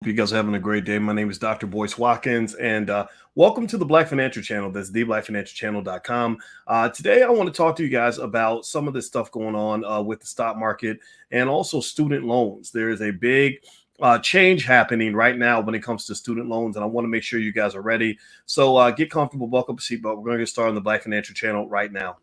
You guys are having a great day. My name is Dr. Boyce Watkins, and welcome to the Black Financial Channel. That's theblackfinancialchannel.com. Today, I want to talk to you guys about some of this stuff going on with the stock market and also student loans. There is a big change happening right now when it comes to student loans, and I want to make sure you guys are ready. So get comfortable, buckle up a seatbelt. We're going to get started on the Black Financial Channel right now.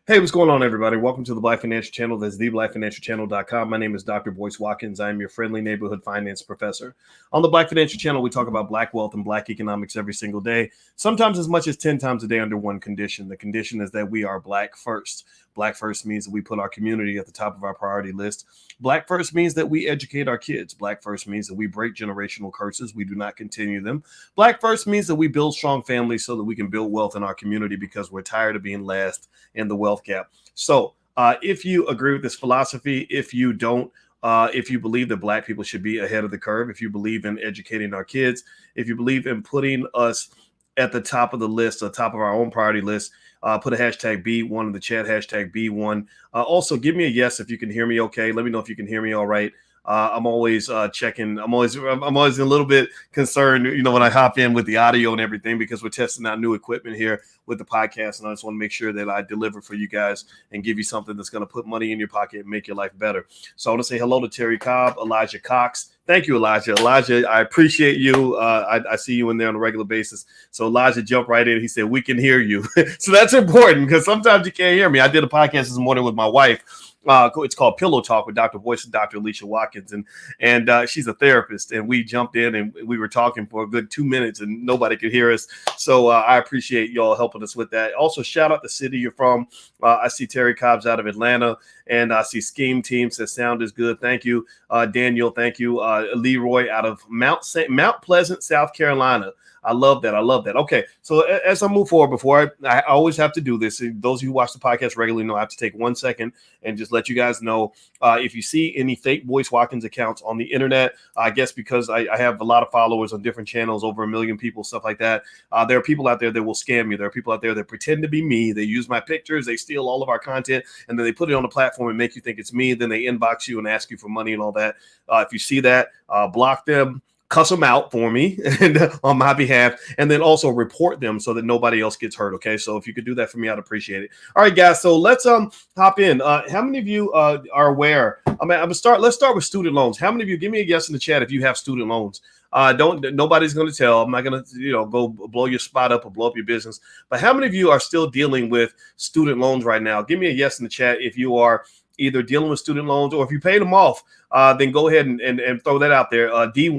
Hey, what's going on, everybody? Welcome to the Black Financial Channel. That's theblackfinancialchannel.com. My name is Dr. Boyce Watkins. I am your friendly neighborhood finance professor. On the Black Financial Channel, we talk about Black wealth and Black economics every single day, sometimes as much as 10 times a day under one condition. The condition is that we are Black first. Black first means that we put our community at the top of our priority list. Black first means that we educate our kids. Black first means that we break generational curses. We do not continue them. Black first means that we build strong families so that we can build wealth in our community because we're tired of being last in the wealth gap. So if you agree with this philosophy, if you don't, if you believe that Black people should be ahead of the curve, if you believe in educating our kids, if you believe in putting us at the top of the list, the top of our own priority list, put a hashtag B1 in the chat, hashtag B1. Also, give me a yes if you can hear me okay. Let me know if you can hear me all right. I'm always checking. I'm always a little bit concerned, when I hop in with the audio and everything, because we're testing out new equipment here with the podcast, and I just want to make sure that I deliver for you guys and give you something that's going to put money in your pocket and make your life better. So I want to say hello to Terry Cobb, Elijah Cox. Thank you, Elijah. Elijah, I appreciate you. I see you in there on a regular basis. So Elijah jumped right in. He said, we can hear you. So that's important because sometimes you can't hear me. I did a podcast this morning with my wife. It's called Pillow Talk with Dr. Boyce and Dr. Alicia Watkins, and she's a therapist. And we jumped in and we were talking for a good 2 minutes, and nobody could hear us. So I appreciate y'all helping us with that. Also, shout out the city you're from. I see Terry Cobb's out of Atlanta, and I see Scheme Team says sound is good. Thank you, Daniel. Thank you, Leroy out of Mount Pleasant, South Carolina. I love that. Okay, so as I move forward, before I always have to do this. Those of you who watch the podcast regularly know I have to take 1 second and just let you guys know if you see any fake Boyce Watkins accounts on the internet, I guess because I have a lot of followers on different channels, over 1 million people, stuff like that. There are people out there that will scam you. There are people out there that pretend to be me. They use my pictures. They steal all of our content, and then they put it on the platform and make you think it's me. Then they inbox you and ask you for money and all that. If you see that, block them. Cuss them out for me and on my behalf, and then also report them so that nobody else gets hurt. Okay, so if you could do that for me, I'd appreciate it. All right, guys. So let's hop in. How many of you are aware? Let's start with student loans. How many of you, give me a yes in the chat if you have student loans? Nobody's going to tell. I'm not going to, go blow your spot up or blow up your business. But how many of you are still dealing with student loans right now? Give me a yes in the chat if you are either dealing with student loans, or if you paid them off, then go ahead and throw that out there. D1,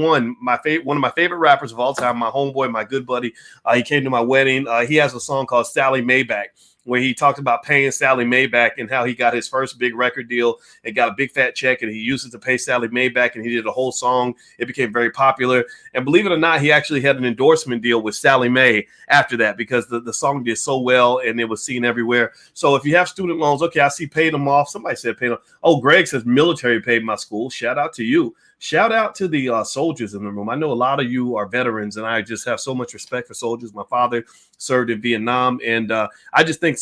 one of my favorite rappers of all time, my homeboy, my good buddy. He came to my wedding. He has a song called Sally Mae Back, where he talked about paying Sally Mae back and how he got his first big record deal and got a big fat check, and he used it to pay Sally Mae back, and he did a whole song. It became very popular. And believe it or not, he actually had an endorsement deal with Sally Mae after that, because the song did so well and it was seen everywhere. So if you have student loans, okay, I see paid them off. Somebody said paid them. Oh, Greg says military paid my school. Shout out to you. Shout out to the soldiers in the room. I know a lot of you are veterans, and I just have so much respect for soldiers. My father served in Vietnam, and I just think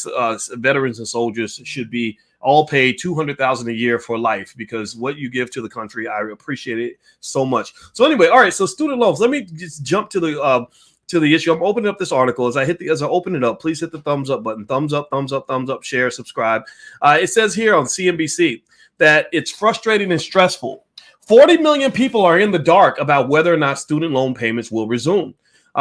veterans and soldiers should be all paid $200,000 a year for life, because what you give to the country, I appreciate it so much. So anyway, all right. So student loans. Let me just jump to the issue. I'm opening up this article. As I open it up, please hit the thumbs up button. Thumbs up, share, subscribe. It says here on CNBC that it's frustrating and stressful. 40 million people are in the dark about whether or not student loan payments will resume.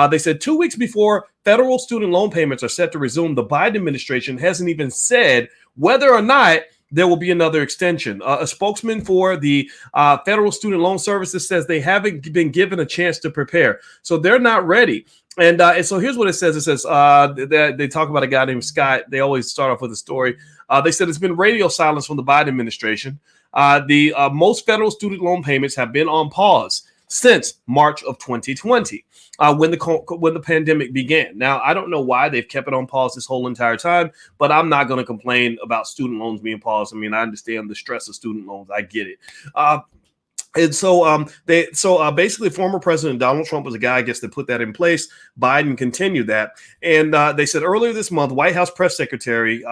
They said 2 weeks before federal student loan payments are set to resume, the Biden administration hasn't even said whether or not there will be another extension. A spokesman for the Federal Student Loan Services says they haven't been given a chance to prepare. So they're not ready. And so here's what it says. It says they talk about a guy named Scott. They always start off with a story. They said it's been radio silence from the Biden administration. The most federal student loan payments have been on pause since March of 2020, when the pandemic began. Now, I don't know why they've kept it on pause this whole entire time, but I'm not going to complain about student loans being paused. I mean, I understand the stress of student loans. I get it. And so basically former President Donald Trump was a guy, I guess, that put that in place. Biden continued that. And they said earlier this month, White House press secretary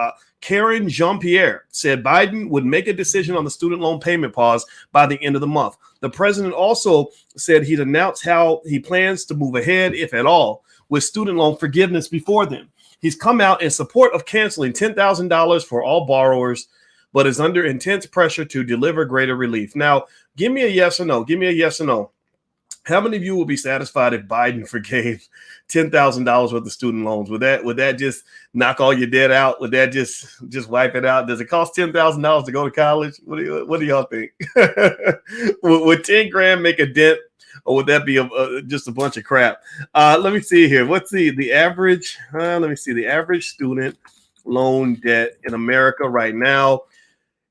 Karen Jean-Pierre said Biden would make a decision on the student loan payment pause by the end of the month. The president also said he'd announce how he plans to move ahead, if at all, with student loan forgiveness before then. He's come out in support of canceling $10,000 for all borrowers, but is under intense pressure to deliver greater relief. Now, give me a yes or no. Give me a yes or no. How many of you will be satisfied if Biden forgave $10,000 worth of student loans? Would that just knock all your debt out? Would that just wipe it out? Does it cost $10,000 to go to college? What do y'all think? would 10 grand make a dent, or would that be just a bunch of crap? Let me see here. What's the average? Let me see. The average student loan debt in America right now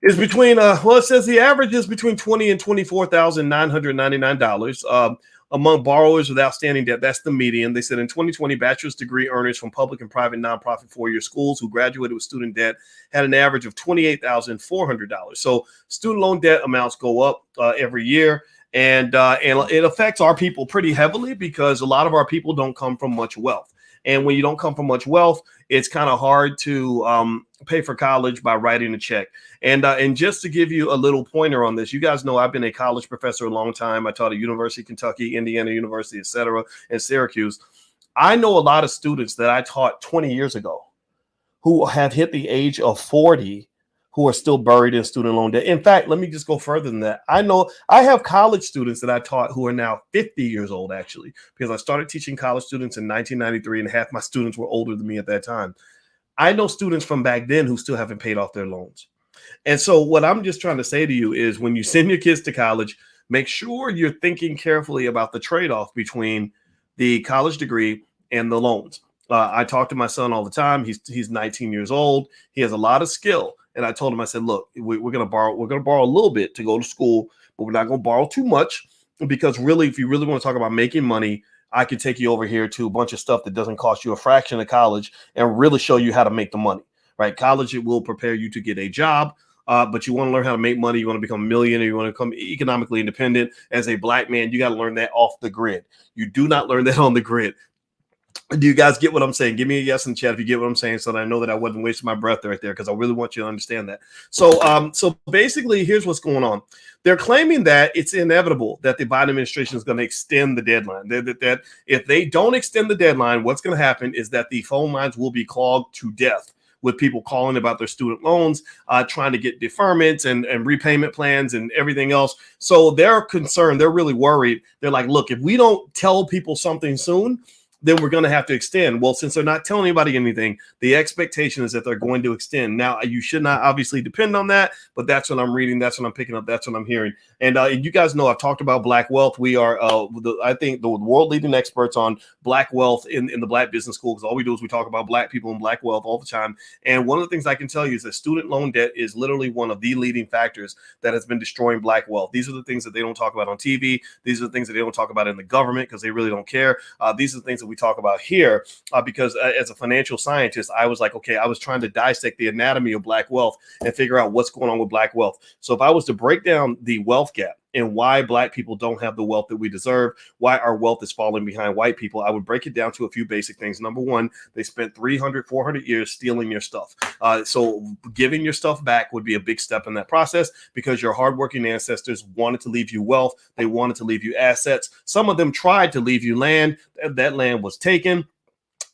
is between it says the average is between $20,000 and $24,999 among borrowers with outstanding debt. That's the median. They said in 2020, bachelor's degree earners from public and private nonprofit four-year schools who graduated with student debt had an average of $28,400. So student loan debt amounts go up every year. And it affects our people pretty heavily because a lot of our people don't come from much wealth. And when you don't come from much wealth, it's kind of hard to pay for college by writing a check. And just to give you a little pointer on this, you guys know I've been a college professor a long time. I taught at University of Kentucky, Indiana University, et cetera, and Syracuse. I know a lot of students that I taught 20 years ago who have hit the age of 40 who are still buried in student loan debt. In fact, let me just go further than that. I know I have college students that I taught who are now 50 years old, actually, because I started teaching college students in 1993, and half my students were older than me at that time. I know students from back then who still haven't paid off their loans. And so what I'm just trying to say to you is when you send your kids to college, make sure you're thinking carefully about the trade-off between the college degree and the loans. I talk to my son all the time. He's 19 years old. He has a lot of skill. And I told him, I said, look, we're going to borrow a little bit to go to school, but we're not going to borrow too much, because really, if you really want to talk about making money, I could take you over here to a bunch of stuff that doesn't cost you a fraction of college and really show you how to make the money, right? College, it will prepare you to get a job, but you want to learn how to make money. You want to become a millionaire. You want to become economically independent. As a black man, you got to learn that off the grid. You do not learn that on the grid. Do you guys get what I'm saying? Give me a yes in the chat if you get what I'm saying, so that I know that I wasn't wasting my breath right there, because I really want you to understand that. So basically, here's what's going on. They're claiming that it's inevitable that the Biden administration is going to extend the deadline. That if they don't extend the deadline, what's going to happen is that the phone lines will be clogged to death with people calling about their student loans, trying to get deferments and repayment plans and everything else. So they're concerned. They're really worried. They're like, look, if we don't tell people something soon, then we're going to have to extend. Well, since they're not telling anybody anything, the expectation is that they're going to extend. Now, you should not obviously depend on that, but that's what I'm reading. That's what I'm picking up. That's what I'm hearing. And you guys know I've talked about Black wealth. We are, I think, the world leading experts on Black wealth in the Black Business School, because all we do is we talk about Black people and Black wealth all the time. And one of the things I can tell you is that student loan debt is literally one of the leading factors that has been destroying Black wealth. These are the things that they don't talk about on TV. These are the things that they don't talk about in the government because they really don't care. These are the things that we talk about here because as a financial scientist, I was like, okay, I was trying to dissect the anatomy of Black wealth and figure out what's going on with Black wealth. So if I was to break down the wealth gap and why Black people don't have the wealth that we deserve, why our wealth is falling behind white people, I would break it down to a few basic things. Number one, they spent 300, 400 years stealing your stuff. So giving your stuff back would be a big step in that process, because your hardworking ancestors wanted to leave you wealth. They wanted to leave you assets. Some of them tried to leave you land. That land was taken.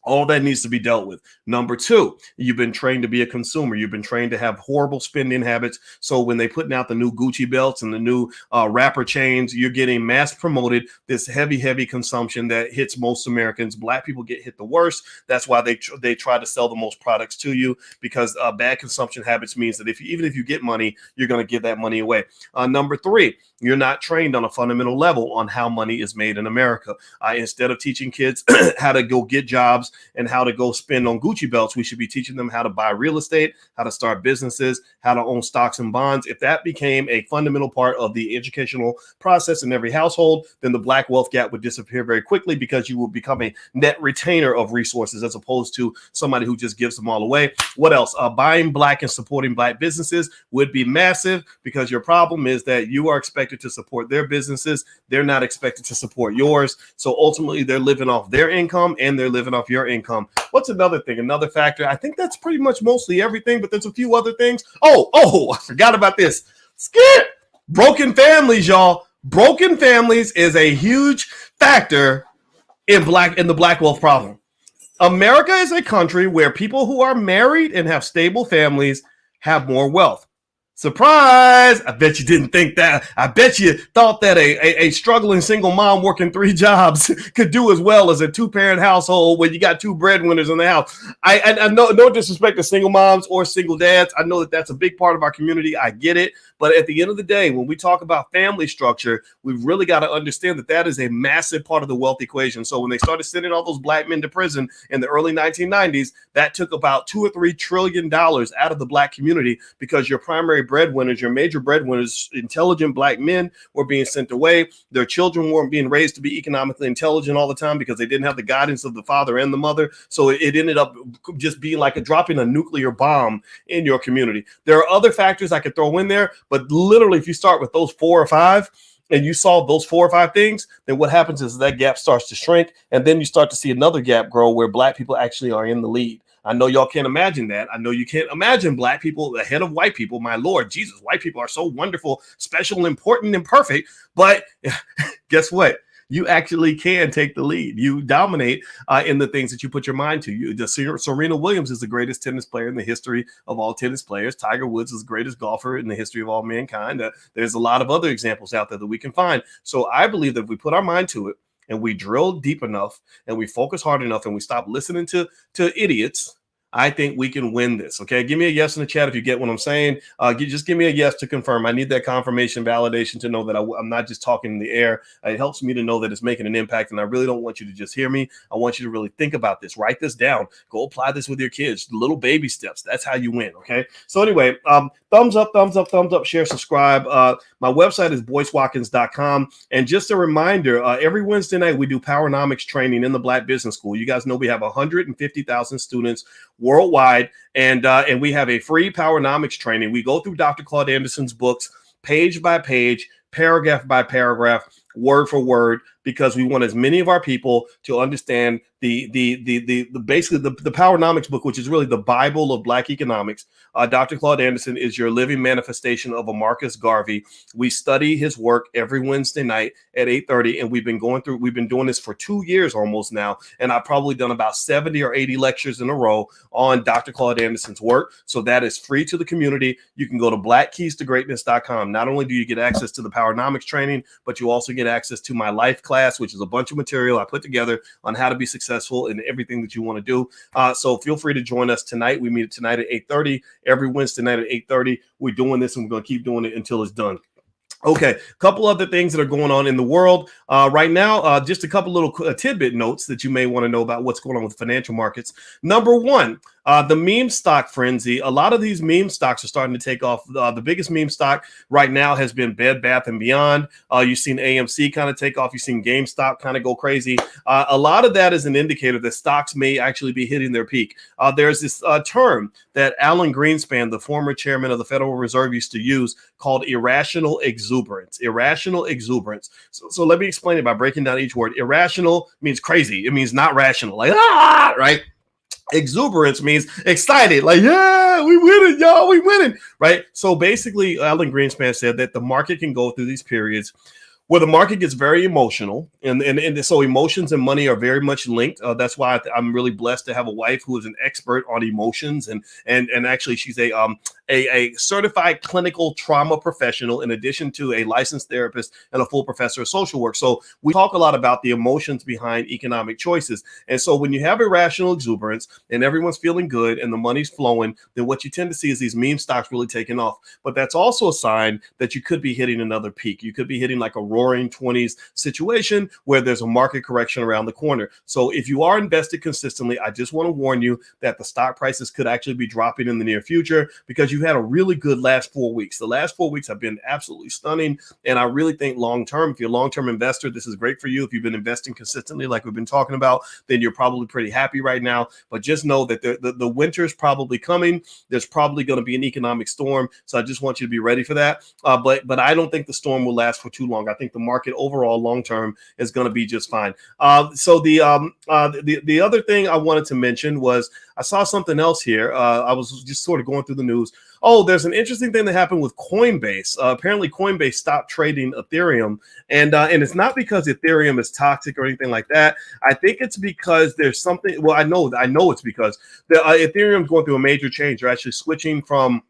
All that needs to be dealt with. Number two, you've been trained to be a consumer. You've been trained to have horrible spending habits. So when they putting out the new Gucci belts and the new rapper chains, you're getting mass promoted this heavy consumption that hits most Americans. Black people get hit the worst. That's why they try to sell the most products to you, because bad consumption habits means that even if you get money, you're going to give that money away. Number three, you're not trained on a fundamental level on how money is made in America. Instead of teaching kids how to go get jobs, and how to go spend on Gucci belts. We should be teaching them how to buy real estate, how to start businesses, how to own stocks and bonds. If that became a fundamental part of the educational process in every household, then the black wealth gap would disappear very quickly, because you will become a net retainer of resources as opposed to somebody who just gives them all away. What else? Buying black and supporting black businesses would be massive, because your problem is that you are expected to support their businesses. They're not expected to support yours. So ultimately, they're living off their income and they're living off your income. What's another thing? Another factor? I think that's pretty much mostly everything, but there's a few other things. Oh, I forgot about this. Skip! Broken families, y'all. Broken families is a huge factor in the black wealth problem. America is a country where people who are married and have stable families have more wealth. Surprise! I bet you didn't think that. I bet you thought that a struggling single mom working 3 jobs could do as well as a 2-parent household where you got 2 breadwinners in the house. I know, no disrespect to single moms or single dads. I know that that's a big part of our community. I get it. But at the end of the day, when we talk about family structure, we've really got to understand that that is a massive part of the wealth equation. So when they started sending all those black men to prison in the early 1990s, that took about $2 or $3 trillion out of the black community, because your primary breadwinners, your major breadwinners, intelligent black men, were being sent away. Their children weren't being raised to be economically intelligent all the time because they didn't have the guidance of the father and the mother. So it ended up just being like dropping a nuclear bomb in your community. There are other factors I could throw in there, but literally, if you start with those 4 or 5 and you solve those 4 or 5 things, then what happens is that gap starts to shrink, and then you start to see another gap grow where black people actually are in the lead. I know y'all can't imagine that. I know you can't imagine black people ahead of white people. My Lord Jesus, white people are so wonderful, special, important, and perfect. But guess what? You actually can take the lead. You dominate in the things that you put your mind to. Serena Williams is the greatest tennis player in the history of all tennis players. Tiger Woods is the greatest golfer in the history of all mankind. There's a lot of other examples out there that we can find. So I believe that if we put our mind to it and we drill deep enough and we focus hard enough and we stop listening to idiots, I think we can win this. Okay, give me a yes in the chat if you get what I'm saying. Just give me a yes to confirm. I need that confirmation validation to know that I'm not just talking in the air. It helps me to know that it's making an impact, and I really don't want you to just hear me. I want you to really think about this. Write this down. Go apply this with your kids. Little baby steps. That's how you win. Okay. So anyway, thumbs up, share, subscribe. My website is boycewatkins.com. And just a reminder, every Wednesday night we do Powernomics training in the Black Business School. You guys know we have 150,000 students worldwide, and we have a free Powernomics training. We go through Dr. Claude Anderson's books page by page, paragraph by paragraph, word for word, because we want as many of our people to understand the basically the Powernomics book, which is really the Bible of Black economics. Dr. Claude Anderson is your living manifestation of a Marcus Garvey. We study his work every Wednesday night at 8:30, and we've been doing this for 2 years almost now, and I've probably done about 70 or 80 lectures in a row on Dr. Claude Anderson's work. So that is free to the community. You can go to blackkeystogreatness.com. Not only do you get access to the Powernomics training, but you also get access to my life class, which is a bunch of material I put together on how to be successful in everything that you want to do. So feel free to join us tonight. We meet tonight at 8:30. Every Wednesday night at 8:30. We're doing this, and we're going to keep doing it until it's done. Okay, a couple other things that are going on in the world right now. Just a couple little tidbit notes that you may want to know about what's going on with financial markets. Number one, the meme stock frenzy. A lot of these meme stocks are starting to take off. The biggest meme stock right now has been Bed Bath & Beyond. You've seen AMC kind of take off. You've seen GameStop kind of go crazy. A lot of that is an indicator that stocks may actually be hitting their peak. There's this term that Alan Greenspan, the former chairman of the Federal Reserve, used to use called irrational exuberance. Irrational exuberance. So let me explain it by breaking down each word. Irrational means crazy. It means not rational. Like, right? Exuberance means excited, like, yeah, we winning, y'all, we winning, right? So basically, Alan Greenspan said that the market can go through these periods where the market gets very emotional, and so emotions and money are very much linked. That's why I'm really blessed to have a wife who is an expert on emotions, and actually she's a certified clinical trauma professional in addition to a licensed therapist and a full professor of social work. So we talk a lot about the emotions behind economic choices. And so when you have irrational exuberance and everyone's feeling good and the money's flowing, then what you tend to see is these meme stocks really taking off. But that's also a sign that you could be hitting another peak. You could be hitting like a roaring 20s situation where there's a market correction around the corner. So if you are invested consistently, I just want to warn you that the stock prices could actually be dropping in the near future because you've had a really good last 4 weeks. The last 4 weeks have been absolutely stunning. And I really think long-term, if you're a long-term investor, this is great for you. If you've been investing consistently, like we've been talking about, then you're probably pretty happy right now. But just know that the winter is probably coming. There's probably going to be an economic storm. So I just want you to be ready for that. But I don't think the storm will last for too long. I think the market overall long-term is going to be just fine. So the other thing I wanted to mention was I saw something else here. I was just sort of going through the news. Oh, there's an interesting thing that happened with Coinbase. Apparently, Coinbase stopped trading Ethereum, and it's not because Ethereum is toxic or anything like that. I think it's because there's something. Well, I know it's because the Ethereum is going through a major change. They're actually switching from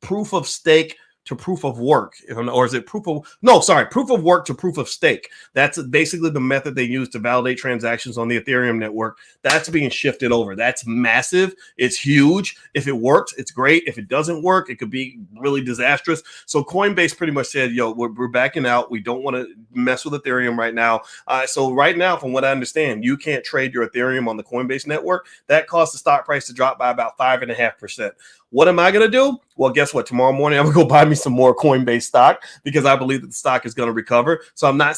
proof of stake to proof of work, or is it proof of work to proof of stake. That's basically the method they use to validate transactions on the Ethereum network. That's being shifted over. That's massive. It's huge. If it works, it's great. If it doesn't work, it could be really disastrous. So Coinbase pretty much said, yo, we're backing out. We don't want to mess with Ethereum right now. So right now, from what I understand, you can't trade your Ethereum on the Coinbase network. That caused the stock price to drop by about 5.5%. What am I going to do? Well, guess what? Tomorrow morning, I'm going to go buy me some more Coinbase stock because I believe that the stock is going to recover. So I'm not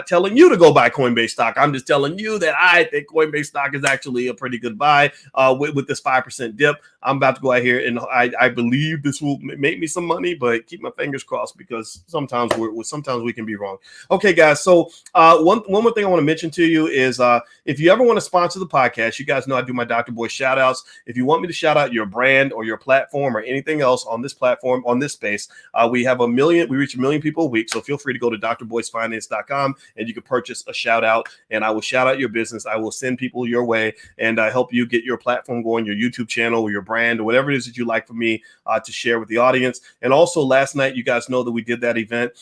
telling you to go buy Coinbase stock. I'm just telling you that I think Coinbase stock is actually a pretty good buy with this 5% dip. I'm about to go out here and I believe this will make me some money, but keep my fingers crossed because sometimes we can be wrong. Okay, guys. So one more thing I want to mention to you is if you ever want to sponsor the podcast, you guys know I do my Dr. Boy shout outs. If you want me to shout out your brand or your platform or anything else on this platform, on this space, we reach 1 million people a week. So feel free to go to drboysfinance.com and you can purchase a shout out and I will shout out your business. I will send people your way and help you get your platform going, your YouTube channel or your brand or whatever it is that you like for me to share with the audience. And also last night, you guys know that we did that event,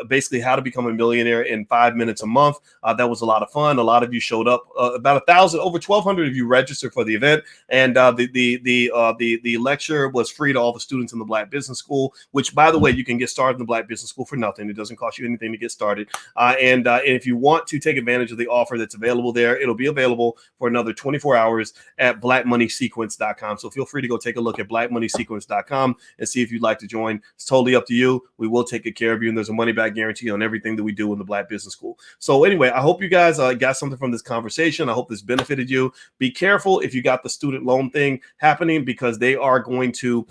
basically how to become a millionaire in 5 minutes a month. That was a lot of fun. A lot of you showed up, about 1,000, over 1,200 of you registered for the event. And the lecture was free to all the students in the Black Business School, which, by the way, you can get started in the Black Business School for nothing. It doesn't cost you anything to get started. And if you want to take advantage of the offer that's available there, it'll be available for another 24 hours at blackmoneysequence.com. So feel free to go take a look at blackmoneysequence.com and see if you'd like to join. It's totally up to you. We will take good care of you. And there's a money back guarantee on everything that we do in the Black Business School. So anyway, I hope you guys got something from this conversation. I hope this benefited you. Be careful if you got the student loan thing happening because they are going to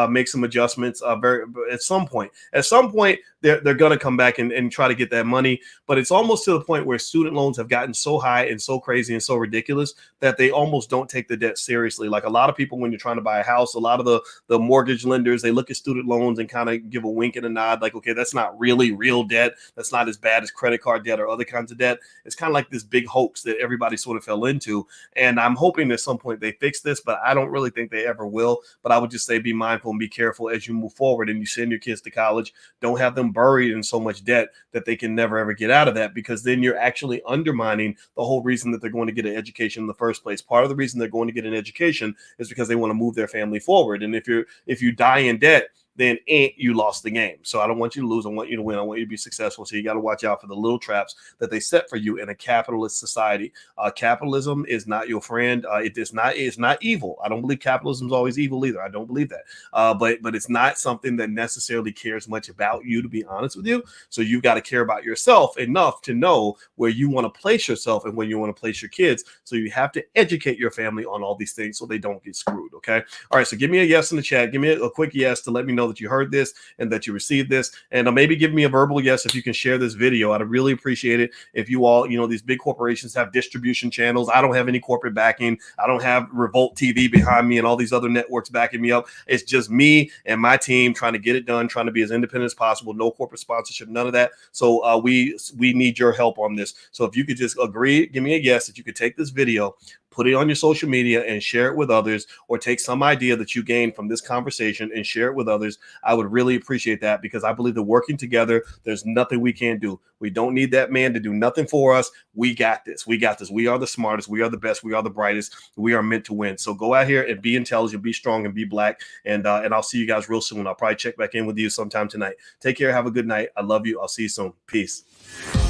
make some adjustments at some point. At some point, they're going to come back and try to get that money. But it's almost to the point where student loans have gotten so high and so crazy and so ridiculous that they almost don't take the debt seriously. Like a lot of people, when you're trying to buy a house, a lot of the mortgage lenders, they look at student loans and kind of give a wink and a nod like, okay, that's not really real debt. That's not as bad as credit card debt or other kinds of debt. It's kind of like this big hoax that everybody sort of fell into. And I'm hoping at some point they fix this, but I don't really think they ever will. But I would just say be mindful and be careful as you move forward and you send your kids to college. Don't have them buried in so much debt that they can never ever get out of that, because then you're actually undermining the whole reason that they're going to get an education in the first place. Part of the reason they're going to get an education is because they want to move their family forward. And if you die in debt, then you lost the game. So I don't want you to lose. I want you to win. I want you to be successful. So you got to watch out for the little traps that they set for you in a capitalist society. Capitalism is not your friend. It's not evil. I don't believe capitalism is always evil either. I don't believe that. But it's not something that necessarily cares much about you, to be honest with you. So you've got to care about yourself enough to know where you want to place yourself and where you want to place your kids. So you have to educate your family on all these things so they don't get screwed. Okay. All right. So give me a yes in the chat. Give me a quick yes to let me know that you heard this and that you received this, and maybe give me a verbal yes if you can share this video. I'd really appreciate it. If you all, these big corporations have distribution channels. I don't have any corporate backing. I don't have Revolt TV behind me and all these other networks backing me up. It's just me and my team trying to get it done, trying to be as independent as possible. No corporate sponsorship, none of that. So we need your help on this. So if you could just agree, give me a yes that you could take this video, put it on your social media and share it with others, or take some idea that you gained from this conversation and share it with others. I would really appreciate that, because I believe that working together, there's nothing we can't do. We don't need that man to do nothing for us. We got this. We got this. We are the smartest. We are the best. We are the brightest. We are meant to win. So go out here and be intelligent, be strong, and be black. And I'll see you guys real soon. I'll probably check back in with you sometime tonight. Take care. Have a good night. I love you. I'll see you soon. Peace.